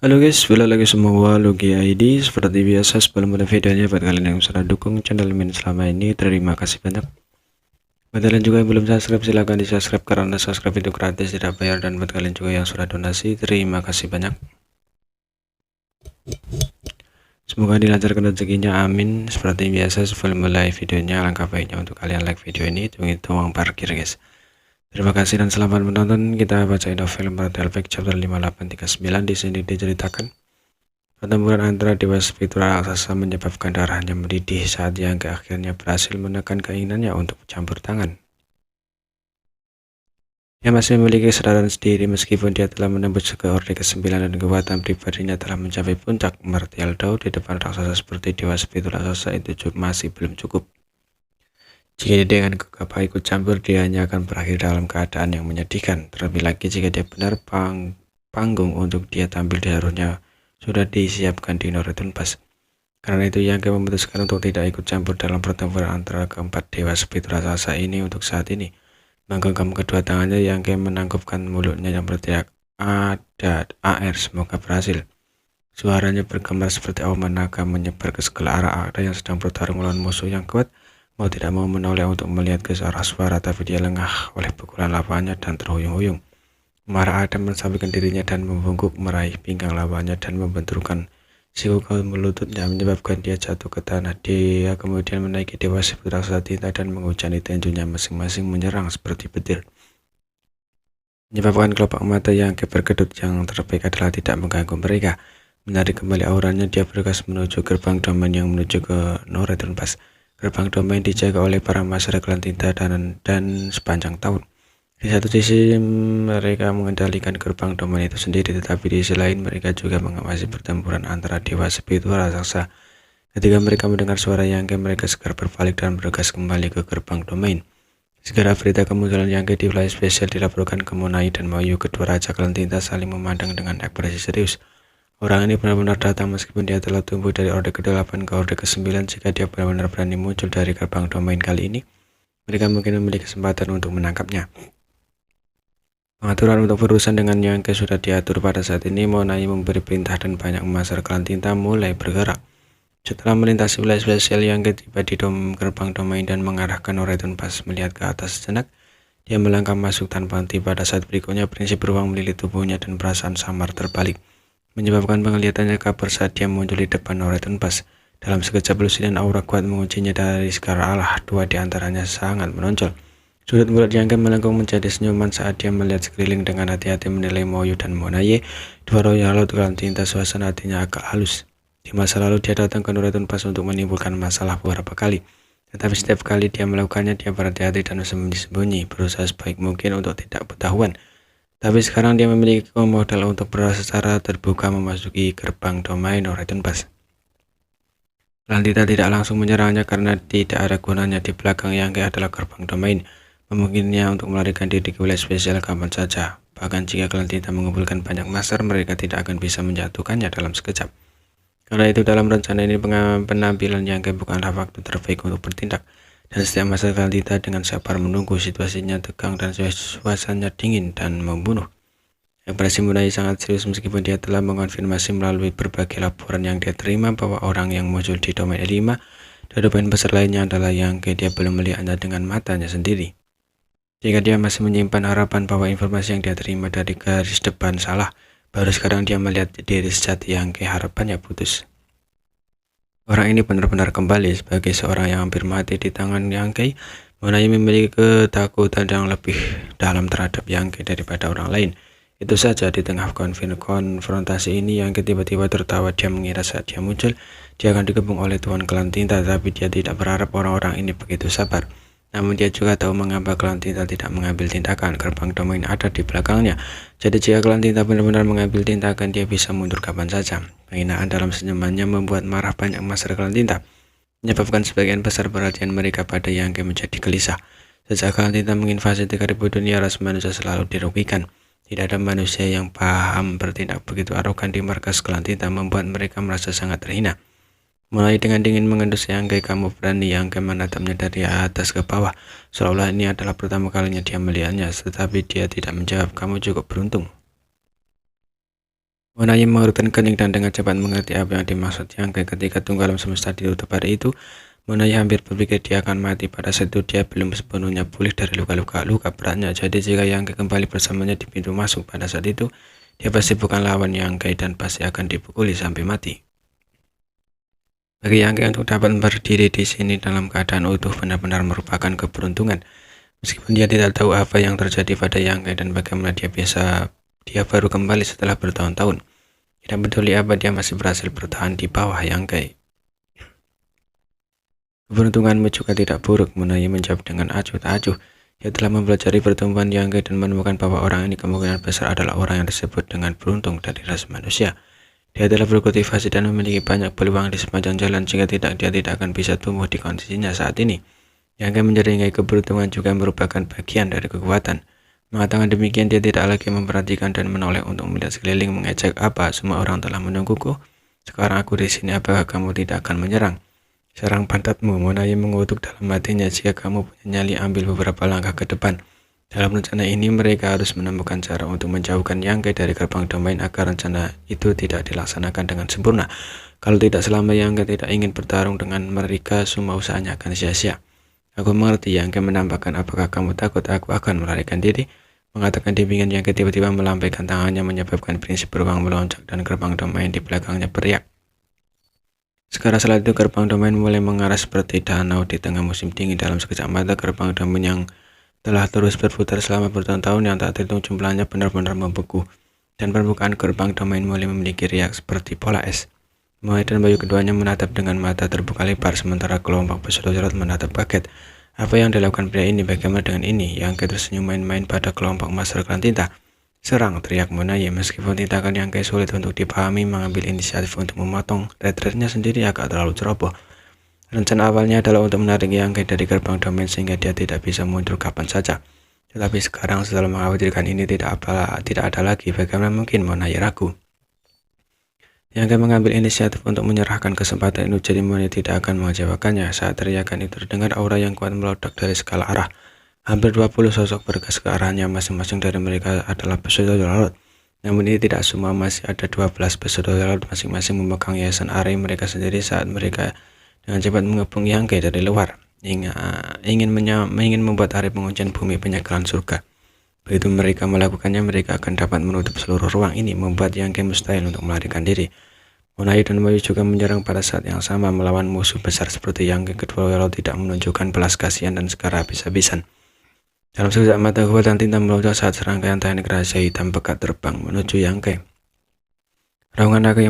Halo guys, balik lagi semua Logi ID. Seperti biasa sebelum mulai videonya, buat kalian yang sudah dukung channel Min selama ini, terima kasih banyak. Buat kalian juga yang belum subscribe, silahkan di subscribe karena subscribe itu gratis, tidak bayar. Dan buat kalian juga yang sudah donasi, terima kasih banyak. Semoga dilancarkan rezekinya, amin. Seperti biasa sebelum mulai videonya, alangkah baiknya untuk kalian like video ini, hitung uang parkir guys. Terima kasih dan selamat menonton. Kita bacain novel Merat Elfek chapter 5839. Di sini diceritakan pertempuran antara dewa spiritual raksasa menyebabkan darahnya mendidih saat yang akhirnya berhasil menekan keinginannya untuk campur tangan. Dia masih memiliki kesadaran sendiri meskipun dia telah menembus ke Orde ke-9 dan kekuatan pribadinya telah mencapai puncak. Martial Dao di depan raksasa seperti dewa spiritual raksasa itu masih belum cukup. Jika dia dengan gegabah ikut campur, dia hanya akan berakhir dalam keadaan yang menyedihkan. Terlebih lagi jika dia benar panggung untuk dia tampil seharusnya sudah disiapkan di Noretun Pass. Karena itu Yang memutuskan untuk tidak ikut campur dalam pertempuran antara keempat dewa spiritual raksasa ini untuk saat ini. Menggenggam kedua tangannya, Yang menangkupkan mulutnya yang berteriak, "Ada AR, semoga berhasil." Suaranya bergema seperti auman naga menyebar ke segala arah. Ada yang sedang bertarung melawan musuh yang kuat, mau tidak mau menoleh untuk melihat ke arah suara, tapi dia lengah oleh pukulan lawannya dan terhuyung-huyung. Marah Adam mensampaikan dirinya dan membungkuk meraih pinggang lawannya dan membenturkan siku ke lututnya, menyebabkan dia jatuh ke tanah. Dia kemudian menaiki dewa spiritual raksasa tinta dan menghujani tinjunya masing-masing menyerang seperti petir, menyebabkan kelopak mata yang berkedut. Yang terbaik adalah tidak mengganggu mereka. Menarik kembali auranya, dia bergegas menuju gerbang domain yang menuju ke Noretun Pass. Gerbang domain dijaga oleh para masyarakat klan tinta dan sepanjang tahun. Di satu sisi mereka mengendalikan gerbang domain itu sendiri, tetapi di sisi lain mereka juga mengawasi pertempuran antara dewa spiritual raksasa. Ketika mereka mendengar suara Yangke, mereka segera berbalik dan bergegas kembali ke gerbang domain. Segera berita kemunculan Yangke di wilayah spesial dilaporkan ke Monai dan Mayu. Kedua raja klan tinta saling memandang dengan ekspresi serius. Orang ini benar-benar datang meskipun dia telah tumbuh dari Orde ke-8 ke Orde ke-9. Jika dia benar-benar berani muncul dari gerbang domain kali ini, mereka mungkin memiliki kesempatan untuk menangkapnya. Pengaturan untuk berurusan dengan Yangke sudah diatur pada saat ini. Monai memberi perintah dan banyak masyarakat klan tinta mulai bergerak. Setelah melintasi wilayah spesial, Yangke tiba di gerbang domain dan mengarahkan Noretun Pass. Melihat ke atas sejenak, dia melangkah masuk tanpa henti. Pada saat berikutnya, prinsip beruang melilit tubuhnya dan perasaan samar terbalik, menyebabkan penglihatannya kabur saat dia muncul di depan Noretun Pass. Dalam sekejap ilusi dan aura kuat menguncinya dari segala arah. Dua di antaranya sangat menonjol. Sudut mulut Yangke melengkung menjadi senyuman saat dia melihat sekeliling dengan hati-hati menilai Moyu dan Monaye, dua royal laut dalam tinta. Suasana hatinya agak halus. Di masa lalu dia datang ke Noretun Pass untuk menimbulkan masalah beberapa kali. Tetapi setiap kali dia melakukannya, dia berhati-hati dan sembunyi-sembunyi, berusaha sebaik mungkin untuk tidak ketahuan. Tapi sekarang dia memiliki modal untuk secara terbuka memasuki gerbang domain Noretun Pass. Klan tinta tidak langsung menyerangnya karena tidak ada gunanya. Di belakang Yangke adalah gerbang domain, memungkinkannya untuk melarikan diri ke wilayah spesial kapan saja. Bahkan jika klan tinta mengumpulkan banyak master, mereka tidak akan bisa menjatuhkannya dalam sekejap. Karena itu dalam rencana ini penampilan Yangke bukanlah waktu terbaik untuk bertindak, dan setiap masa klan tinta dengan sabar menunggu. Situasinya tegang dan suasananya dingin dan membunuh. Ekspresi Monai sangat serius meskipun dia telah mengonfirmasi melalui berbagai laporan yang dia terima bahwa orang yang muncul di domain 5 dan domain besar lainnya adalah Yangke. Dia belum melihatnya dengan matanya sendiri. Jika dia masih menyimpan harapan bahwa informasi yang dia terima dari garis depan salah, baru sekarang dia melihat diri sejati Yangke, harapannya putus. Orang ini benar-benar kembali sebagai seorang yang hampir mati di tangan Yangke. Monai memiliki ketakutan yang lebih dalam terhadap Yangke daripada orang lain. Itu saja, di tengah konfrontasi ini Yangke tiba-tiba tertawa. Dia mengira saat dia muncul, dia akan dikepung oleh Tuan Klan Tinta, tapi dia tidak berharap orang-orang ini begitu sabar. Namun dia juga tahu mengapa Klan Tinta tidak mengambil tindakan. Gerbang domain ada di belakangnya. Jadi jika Klan Tinta benar-benar mengambil tindakan, dia bisa mundur kapan saja. Penghinaan dalam senyumannya membuat marah banyak masyarakat Klan Tinta, menyebabkan sebagian besar perhatian mereka pada Yangke menjadi gelisah. Sejak Klan Tinta menginvasi 3000 dunia, ras manusia selalu dirugikan. Tidak ada manusia yang paham bertindak begitu arogan di markas Klan Tinta, membuat mereka merasa sangat terhina. Mulai dengan dingin mengendus Yangke, "Kamu berani?" Yangke menatapnya dari atas ke bawah, seolah ini adalah pertama kalinya dia melihatnya, tetapi dia tidak menjawab. "Kamu cukup beruntung." Monai mengerutkan kening dan dengan cepat mengerti apa yang dimaksud Yang ketika tunggal alam semesta ditutup hari itu. Monai hampir berpikir dia akan mati. Pada saat itu dia belum sepenuhnya pulih dari luka beratnya. Jadi jika Yang kembali bersamanya di pintu masuk pada saat itu, dia pasti bukan lawan Yang dan pasti akan dipukuli sampai mati. Bagi Yang untuk dapat berdiri di sini dalam keadaan utuh benar-benar merupakan keberuntungan. Meskipun dia tidak tahu apa yang terjadi pada Yang dan bagaimana dia baru kembali setelah bertahun-tahun. Tidak peduli apa, dia masih berhasil bertahan di bawah Yang. Keberuntunganmu juga tidak buruk, Monai menjawab dengan acuh tak acuh. Dia telah mempelajari pertumbuhan Yang dan menemukan bahwa orang ini kemungkinan besar adalah orang yang disebut dengan beruntung dari ras manusia. Dia telah berkultivasi dan memiliki banyak peluang di sepanjang jalan, jika tidak dia tidak akan bisa tumbuh di kondisinya saat ini. Yang menjadi keberuntungan juga merupakan bagian dari kekuatan. Mengatakan demikian, dia tidak lagi memperhatikan dan menoleh untuk melihat sekeliling mengejek apa semua orang telah menungguku. Sekarang aku di sini, apakah kamu tidak akan menyerang? Serang pantatmu, Monai mengutuk dalam hatinya. Jika kamu punya nyali, ambil beberapa langkah ke depan. Dalam rencana ini, mereka harus menemukan cara untuk menjauhkan Yang dari gerbang domain agar rencana itu tidak dilaksanakan dengan sempurna. Kalau tidak, selama Yang tidak ingin bertarung dengan mereka, semua usahanya akan sia-sia. Aku mengerti, Yang menambahkan. Apakah kamu takut aku akan melarikan diri? Mengatakan demikian, Yang tiba-tiba melambaikan tangannya menyebabkan prinsip beruang melonjak dan gerbang domain di belakangnya beriak. Sekarang setelah itu gerbang domain mulai mengarah seperti danau di tengah musim dingin. Dalam sekejap mata, gerbang domain yang telah terus berputar selama bertahun-tahun yang tak terhitung jumlahnya benar-benar membeku, dan permukaan gerbang domain mulai memiliki riak seperti bola es. Monai dan Bayu keduanya menatap dengan mata terbuka lebar, sementara kelompok pesuruh menatap kaget. Apa yang dilakukan pria ini? Bagaimana dengan ini? Yang tersenyum main-main pada kelompok Master Klan Tinta. Serang, teriak Monai. Meskipun tindakan Yang sulit untuk dipahami, mengambil inisiatif untuk memotong retretnya sendiri agak terlalu ceroboh. Rencana awalnya adalah untuk menarik Yang dari gerbang domain sehingga dia tidak bisa mundur kapan saja. Tetapi sekarang setelah mengkhawatirkan ini tidak ada lagi, bagaimana mungkin Monai ragu? Yang mengambil inisiatif untuk menyerahkan kesempatan itu, jadi Monai tidak akan mengecewakannya. Saat teriakan itu terdengar, aura yang kuat meledak dari segala arah. Hampir 20 sosok bergegas ke arahnya, masing-masing dari mereka adalah pesuruh laut. Namun ini tidak semua, masih ada 12 pesuruh laut, masing-masing memegang hiasan arei mereka sendiri. Saat mereka dengan cepat mengepung Yang dari luar, ingin membuat arei penguncian bumi penyegelan surga. Begitu mereka melakukannya, mereka akan dapat menutup seluruh ruang ini, membuat Yang mustahil untuk melarikan diri. Monai dan Bayu juga menyerang pada saat yang sama melawan musuh besar seperti Yang. Kedua laut tidak menunjukkan belas kasihan dan segera habis-habisan. Dalam sekejap mata, kekuatan tinta melonjak saat serangkaian teknik rahasia hitam pekat terbang menuju Yang. Raungan naga yang